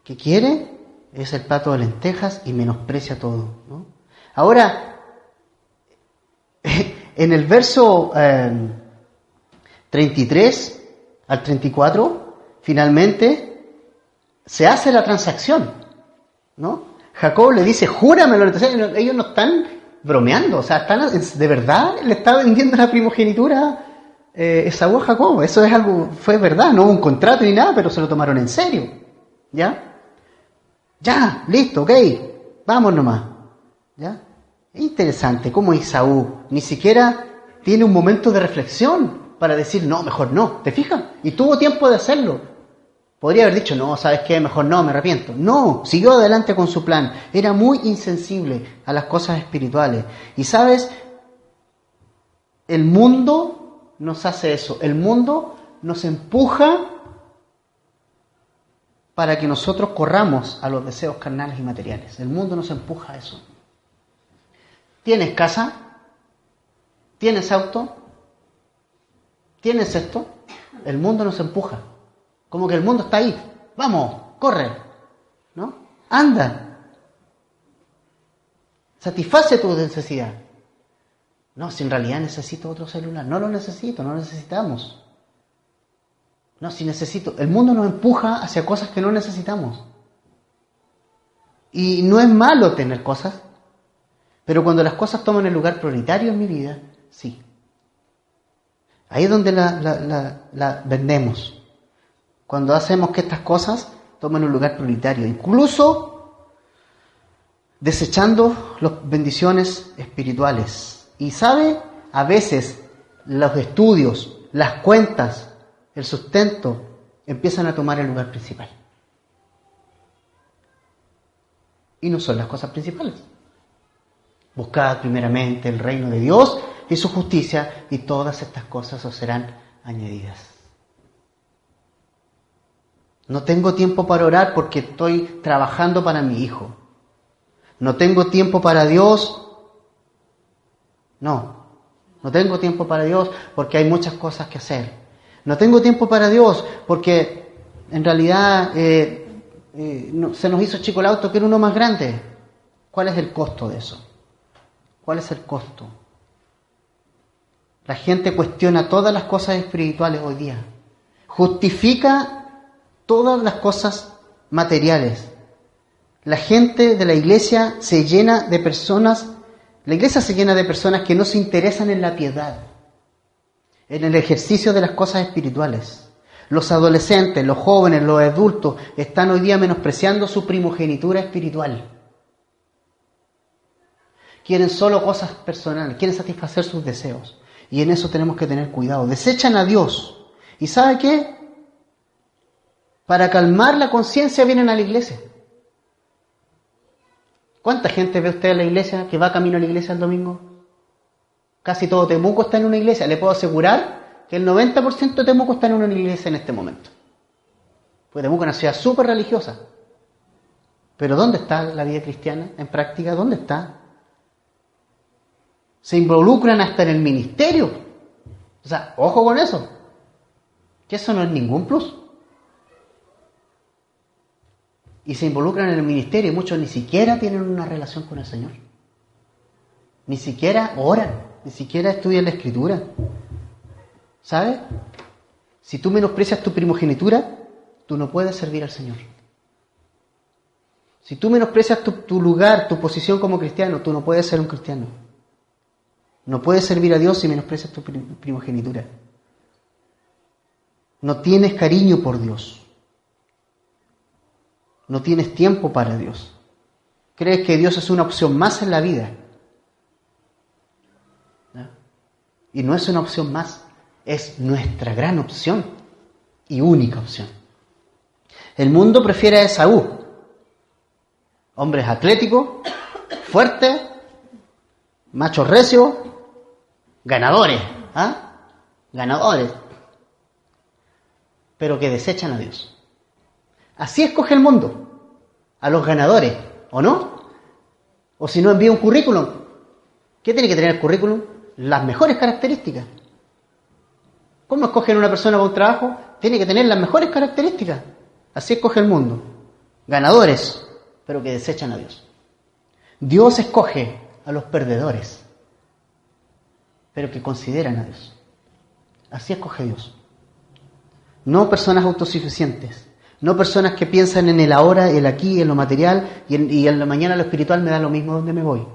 que quiere es el plato de lentejas y menosprecia todo, ¿no? Ahora, en el verso 33 al 34, finalmente se hace la transacción, ¿no? Jacob le dice, júramelo. Entonces, ellos no están bromeando, o sea, de verdad le está vendiendo la primogenitura Esaú a Jacob. Eso es algo, fue verdad, no hubo un contrato ni nada, pero se lo tomaron en serio, ¿ya? Ya, listo, ok, vamos nomás, ¿ya? Es interesante cómo Esaú ni siquiera tiene un momento de reflexión para decir, no, mejor no, ¿te fijas? Y tuvo tiempo de hacerlo. Podría haber dicho, no, ¿sabes qué? Mejor no, me arrepiento. No, siguió adelante con su plan. Era muy insensible a las cosas espirituales. Y ¿sabes? El mundo nos hace eso. El mundo nos empuja para que nosotros corramos a los deseos carnales y materiales. El mundo nos empuja a eso. ¿Tienes casa? ¿Tienes auto? ¿Tienes esto? El mundo nos empuja. Como que el mundo está ahí. Vamos, corre, ¿no? Anda. Satisface tu necesidad. No, si en realidad necesito otro celular. No lo necesito, no lo necesitamos. No, si necesito. El mundo nos empuja hacia cosas que no necesitamos. Y no es malo tener cosas, pero cuando las cosas toman el lugar prioritario en mi vida, sí. Ahí es donde la vendemos. Cuando hacemos que estas cosas tomen un lugar prioritario, incluso desechando las bendiciones espirituales. Y sabe, a veces los estudios, las cuentas, el sustento empiezan a tomar el lugar principal. Y no son las cosas principales. Buscad primeramente el reino de Dios y su justicia, y todas estas cosas os serán añadidas. No tengo tiempo para orar porque estoy trabajando para mi hijo. No tengo tiempo para Dios. No tengo tiempo para Dios porque hay muchas cosas que hacer. No tengo tiempo para Dios porque en realidad se nos hizo chico el auto, quiero uno más grande. ¿Cuál es el costo de eso? ¿Cuál es el costo? La gente cuestiona todas las cosas espirituales hoy día. Justifica todas las cosas materiales. La gente de la iglesia se llena de personas, la iglesia se llena de personas que no se interesan en la piedad, en el ejercicio de las cosas espirituales. Los adolescentes, los jóvenes, los adultos están hoy día menospreciando su primogenitura espiritual. Quieren solo cosas personales, quieren satisfacer sus deseos. Y en eso tenemos que tener cuidado. Desechan a Dios. ¿Y sabe qué? Para calmar la conciencia vienen a la iglesia. ¿Cuánta gente ve usted en la iglesia que va camino a la iglesia el domingo? Casi todo Temuco está en una iglesia. Le puedo asegurar que el 90% de Temuco está en una iglesia en este momento. Pues Temuco es una ciudad súper religiosa. Pero ¿dónde está la vida cristiana en práctica? ¿Dónde está? Se involucran hasta en el ministerio. O sea, ojo con eso. Que eso no es ningún plus. Y se involucran en el ministerio y muchos ni siquiera tienen una relación con el Señor. Ni siquiera oran, ni siquiera estudian la Escritura. ¿Sabes? Si tú menosprecias tu primogenitura, tú no puedes servir al Señor. Si tú menosprecias tu lugar, tu posición como cristiano, tú no puedes ser un cristiano. No puedes servir a Dios si menosprecias tu primogenitura. No tienes cariño por Dios. No tienes tiempo para Dios. Crees que Dios es una opción más en la vida. ¿No? Y no es una opción más, es nuestra gran opción y única opción. El mundo prefiere a Esaú. Hombres atléticos, fuertes, machos recios, ganadores. Ganadores. Pero que desechan a Dios. Así escoge el mundo, a los ganadores, ¿o no? O si no, envía un currículum. ¿Qué tiene que tener el currículum? Las mejores características. ¿Cómo escogen una persona para un trabajo? Tiene que tener las mejores características. Así escoge el mundo. Ganadores, pero que desechan a Dios. Dios escoge a los perdedores, pero que consideran a Dios. Así escoge Dios. No personas autosuficientes, no personas que piensan en el ahora, el aquí, en lo material, y en la mañana lo espiritual me da lo mismo donde me voy.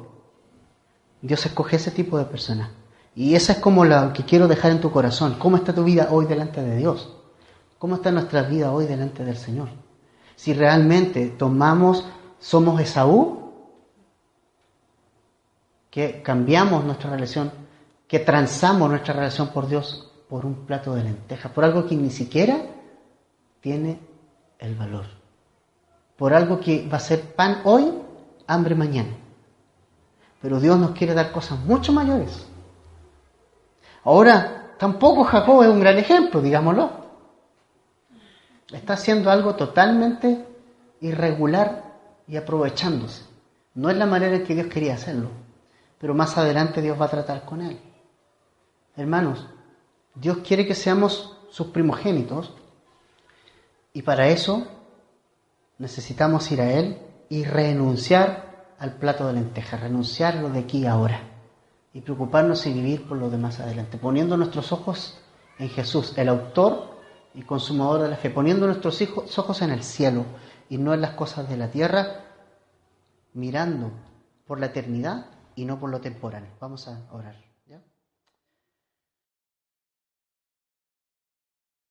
Dios escoge ese tipo de personas. Y esa es como la que quiero dejar en tu corazón. ¿Cómo está tu vida hoy delante de Dios? ¿Cómo está nuestra vida hoy delante del Señor? Si realmente somos Esaú, que cambiamos nuestra relación, que transamos nuestra relación por Dios por un plato de lentejas, por algo que ni siquiera tiene el valor, por algo que va a ser pan hoy, hambre mañana. Pero Dios nos quiere dar cosas mucho mayores. Ahora, tampoco Jacob es un gran ejemplo, digámoslo. Está haciendo algo totalmente irregular y aprovechándose. No es la manera en que Dios quería hacerlo, pero más adelante Dios va a tratar con él. Hermanos, Dios quiere que seamos sus primogénitos y para eso necesitamos ir a Él y renunciar al plato de lentejas, renunciar a lo de aquí y ahora y preocuparnos y vivir por lo de más adelante, poniendo nuestros ojos en Jesús, el autor y consumador de la fe, poniendo nuestros ojos en el cielo y no en las cosas de la tierra, mirando por la eternidad y no por lo temporal. Vamos a orar.